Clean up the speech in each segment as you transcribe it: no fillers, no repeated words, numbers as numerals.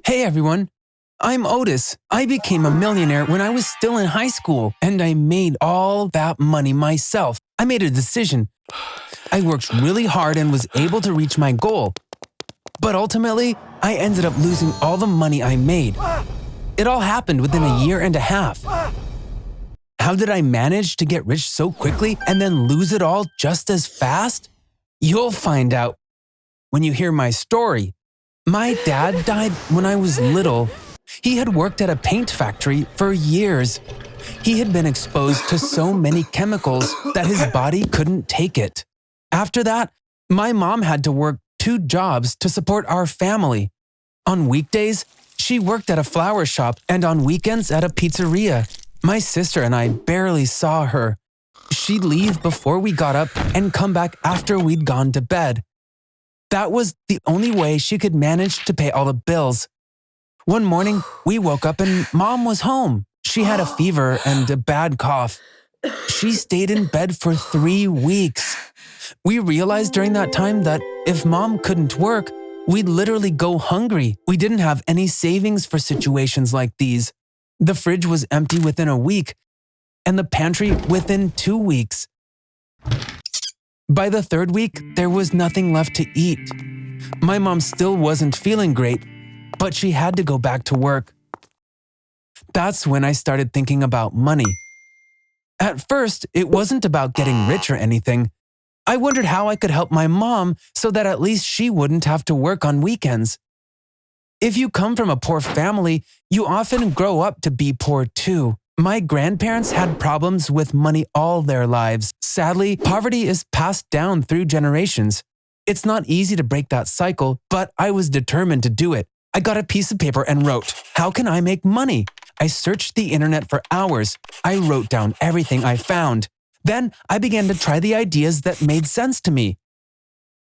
Hey everyone, I'm Otis. I became a millionaire when I was still in high school, and I made all that money myself. I made a decision. I worked really hard and was able to reach my goal. But ultimately, I ended up losing all the money I made. It all happened within a year and a half. How did I manage to get rich so quickly and then lose it all just as fast? You'll find out when you hear my story. My dad died when I was little. He had worked at a paint factory for years. He had been exposed to so many chemicals that his body couldn't take it. After that, my mom had to work 2 jobs to support our family. On weekdays, she worked at a flower shop and on weekends at a pizzeria. My sister and I barely saw her. She'd leave before we got up and come back after we'd gone to bed. That was the only way she could manage to pay all the bills. One morning, we woke up and Mom was home. She had a fever and a bad cough. She stayed in bed for 3 weeks. We realized during that time that if Mom couldn't work, we'd literally go hungry. We didn't have any savings for situations like these. The fridge was empty within a week, and the pantry within 2 weeks. By the 3rd week, there was nothing left to eat. My mom still wasn't feeling great, but she had to go back to work. That's when I started thinking about money. At first, it wasn't about getting rich or anything. I wondered how I could help my mom so that at least she wouldn't have to work on weekends. If you come from a poor family, you often grow up to be poor too. My grandparents had problems with money all their lives. Sadly, poverty is passed down through generations. It's not easy to break that cycle, but I was determined to do it. I got a piece of paper and wrote, "How can I make money?" I searched the internet for hours. I wrote down everything I found. Then I began to try the ideas that made sense to me.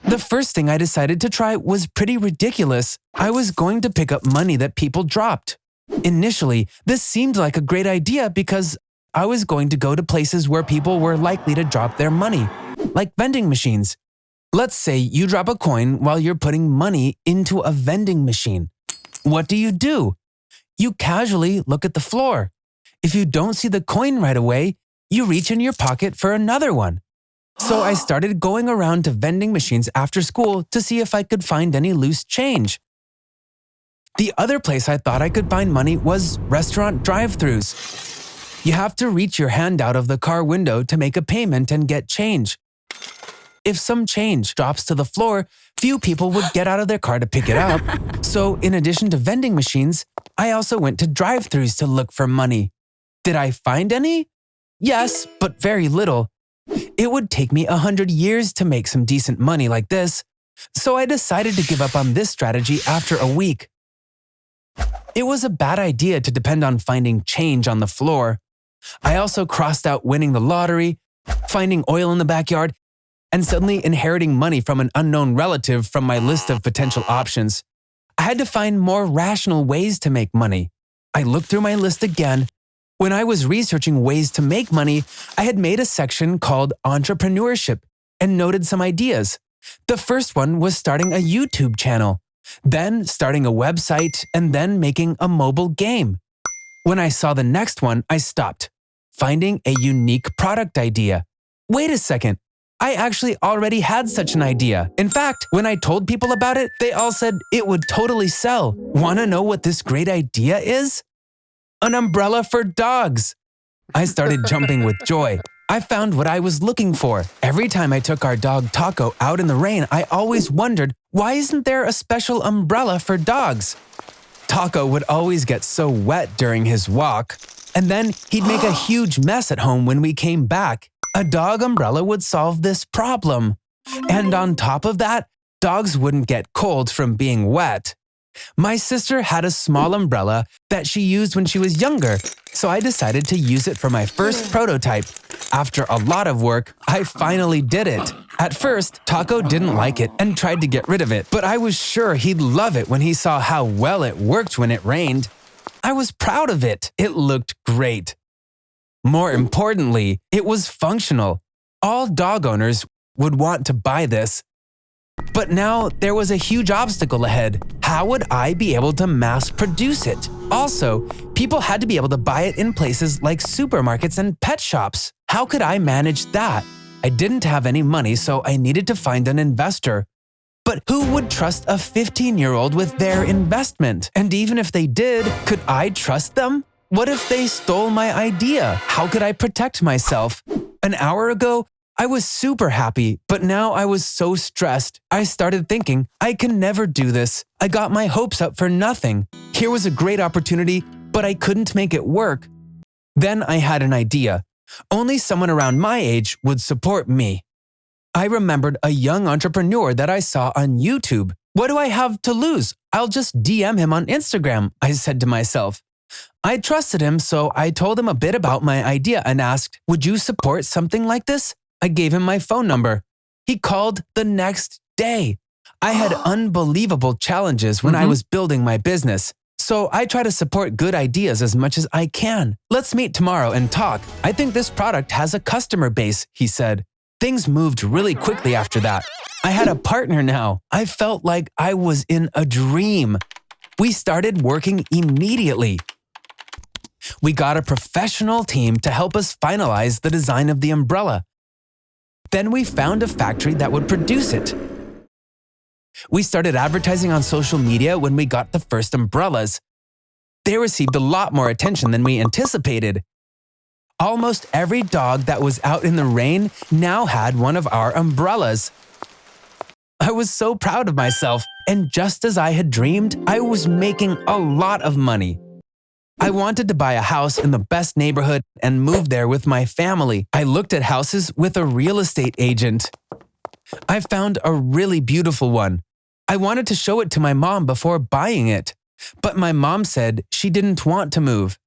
The first thing I decided to try was pretty ridiculous. I was going to pick up money that people dropped. Initially, this seemed like a great idea because I was going to go to places where people were likely to drop their money, like vending machines. Let's say you drop a coin while you're putting money into a vending machine. What do? You casually look at the floor. If you don't see the coin right away, you reach in your pocket for another one. So I started going around to vending machines after school to see if I could find any loose change. The other place I thought I could find money was restaurant drive-thrus. You have to reach your hand out of the car window to make a payment and get change. If some change drops to the floor, few people would get out of their car to pick it up. So in addition to vending machines, I also went to drive-thrus to look for money. Did I find any? Yes, but very little. It would take me 100 years to make some decent money like this. So I decided to give up on this strategy after a week. It was a bad idea to depend on finding change on the floor. I also crossed out winning the lottery, finding oil in the backyard, and suddenly inheriting money from an unknown relative from my list of potential options. I had to find more rational ways to make money. I looked through my list again. When I was researching ways to make money, I had made a section called Entrepreneurship and noted some ideas. The first one was starting a YouTube channel, then starting a website, and then making a mobile game. When I saw the next one, I stopped, finding a unique product idea. Wait a second, I actually already had such an idea. In fact, when I told people about it, they all said it would totally sell. Want to know what this great idea is? An umbrella for dogs. I started jumping with joy. I found what I was looking for. Every time I took our dog Taco out in the rain, I always wondered, why isn't there a special umbrella for dogs? Taco would always get so wet during his walk, and then he'd make a huge mess at home when we came back. A dog umbrella would solve this problem. And on top of that, dogs wouldn't get cold from being wet. My sister had a small umbrella that she used when she was younger, so I decided to use it for my first prototype. After a lot of work, I finally did it. At first, Taco didn't like it and tried to get rid of it, but I was sure he'd love it when he saw how well it worked when it rained. I was proud of it. It looked great. More importantly, it was functional. All dog owners would want to buy this. But now there was a huge obstacle ahead. How would I be able to mass produce it? Also, people had to be able to buy it in places like supermarkets and pet shops. How could I manage that? I didn't have any money, so I needed to find an investor. But who would trust a 15-year-old with their investment? And even if they did, could I trust them? What if they stole my idea? How could I protect myself? An hour ago, I was super happy, but now I was so stressed. I started thinking, I can never do this. I got my hopes up for nothing. Here was a great opportunity, but I couldn't make it work. Then I had an idea. Only someone around my age would support me. I remembered a young entrepreneur that I saw on YouTube. What do I have to lose? I'll just DM him on Instagram, I said to myself. I trusted him, so I told him a bit about my idea and asked, would you support something like this? I gave him my phone number. He called the next day. I had unbelievable challenges when I was building my business, so I try to support good ideas as much as I can. Let's meet tomorrow and talk. I think this product has a customer base, he said. Things moved really quickly after that. I had a partner now. I felt like I was in a dream. We started working immediately. We got a professional team to help us finalize the design of the umbrella. Then we found a factory that would produce it. We started advertising on social media when we got the first umbrellas. They received a lot more attention than we anticipated. Almost every dog that was out in the rain now had one of our umbrellas. I was so proud of myself, and just as I had dreamed, I was making a lot of money. I wanted to buy a house in the best neighborhood and move there with my family. I looked at houses with a real estate agent. I found a really beautiful one. I wanted to show it to my mom before buying it, but my mom said she didn't want to move.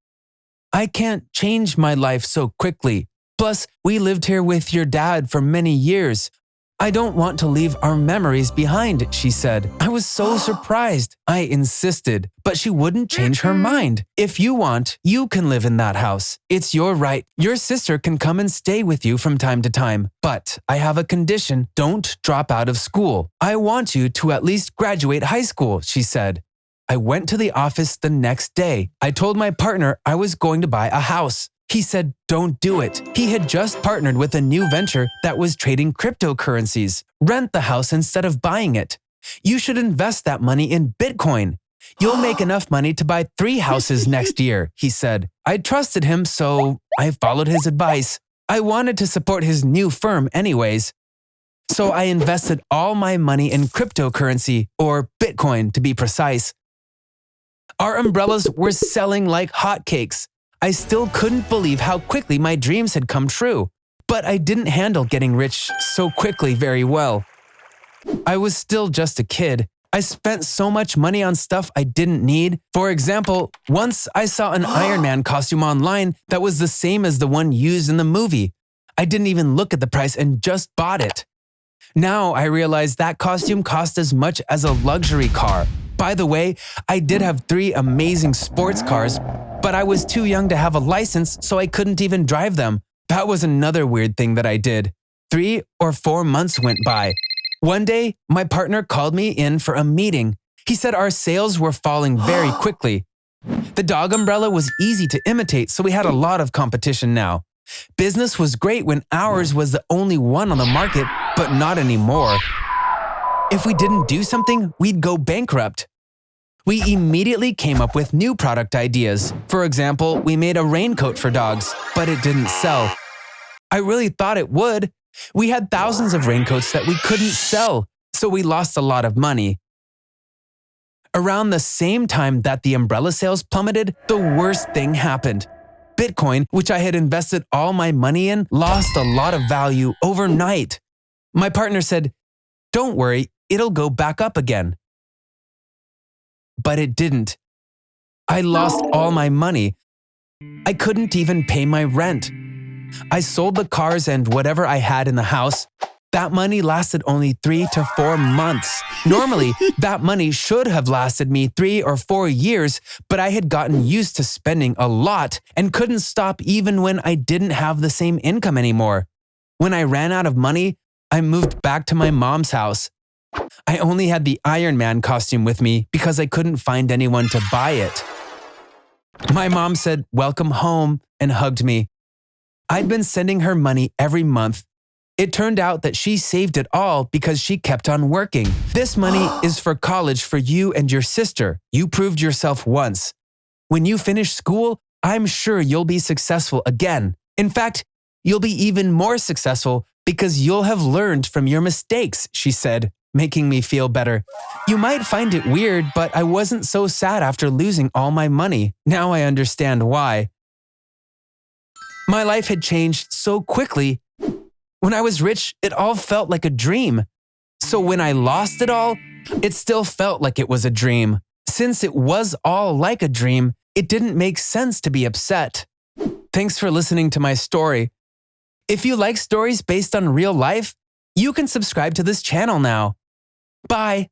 I can't change my life so quickly. Plus, we lived here with your dad for many years. I don't want to leave our memories behind, she said. I was so surprised. I insisted, but she wouldn't change her mind. If you want, you can live in that house. It's your right. Your sister can come and stay with you from time to time. But I have a condition. Don't drop out of school. I want you to at least graduate high school, she said. I went to the office the next day. I told my partner I was going to buy a house. He said, don't do it. He had just partnered with a new venture that was trading cryptocurrencies. Rent the house instead of buying it. You should invest that money in Bitcoin. You'll make enough money to buy 3 houses next year, he said. I trusted him, so I followed his advice. I wanted to support his new firm anyways. So I invested all my money in cryptocurrency, or Bitcoin to be precise. Our umbrellas were selling like hotcakes. I still couldn't believe how quickly my dreams had come true, but I didn't handle getting rich so quickly very well. I was still just a kid. I spent so much money on stuff I didn't need. For example, once I saw an Iron Man costume online that was the same as the one used in the movie. I didn't even look at the price and just bought it. Now I realize that costume cost as much as a luxury car. By the way, I did have 3 amazing sports cars, but I was too young to have a license, so I couldn't even drive them. That was another weird thing that I did. 3 or 4 months went by. One day, my partner called me in for a meeting. He said our sales were falling very quickly. The dog umbrella was easy to imitate, so we had a lot of competition now. Business was great when ours was the only one on the market, but not anymore. If we didn't do something, we'd go bankrupt. We immediately came up with new product ideas. For example, we made a raincoat for dogs, but it didn't sell. I really thought it would. We had thousands of raincoats that we couldn't sell, so we lost a lot of money. Around the same time that the umbrella sales plummeted, the worst thing happened. Bitcoin, which I had invested all my money in, lost a lot of value overnight. My partner said, "Don't worry, it'll go back up again." But it didn't. I lost all my money. I couldn't even pay my rent. I sold the cars and whatever I had in the house. That money lasted only 3 to 4 months. Normally, that money should have lasted me 3 or 4 years, but I had gotten used to spending a lot and couldn't stop even when I didn't have the same income anymore. When I ran out of money, I moved back to my mom's house. I only had the Iron Man costume with me because I couldn't find anyone to buy it. My mom said, "Welcome home," and hugged me. I'd been sending her money every month. It turned out that she saved it all because she kept on working. "This money is for college for you and your sister. You proved yourself once. When you finish school, I'm sure you'll be successful again. In fact, you'll be even more successful because you'll have learned from your mistakes," she said, making me feel better. You might find it weird, but I wasn't so sad after losing all my money. Now I understand why. My life had changed so quickly. When I was rich, it all felt like a dream. So when I lost it all, it still felt like it was a dream. Since it was all like a dream, it didn't make sense to be upset. Thanks for listening to my story. If you like stories based on real life, you can subscribe to this channel now. Bye.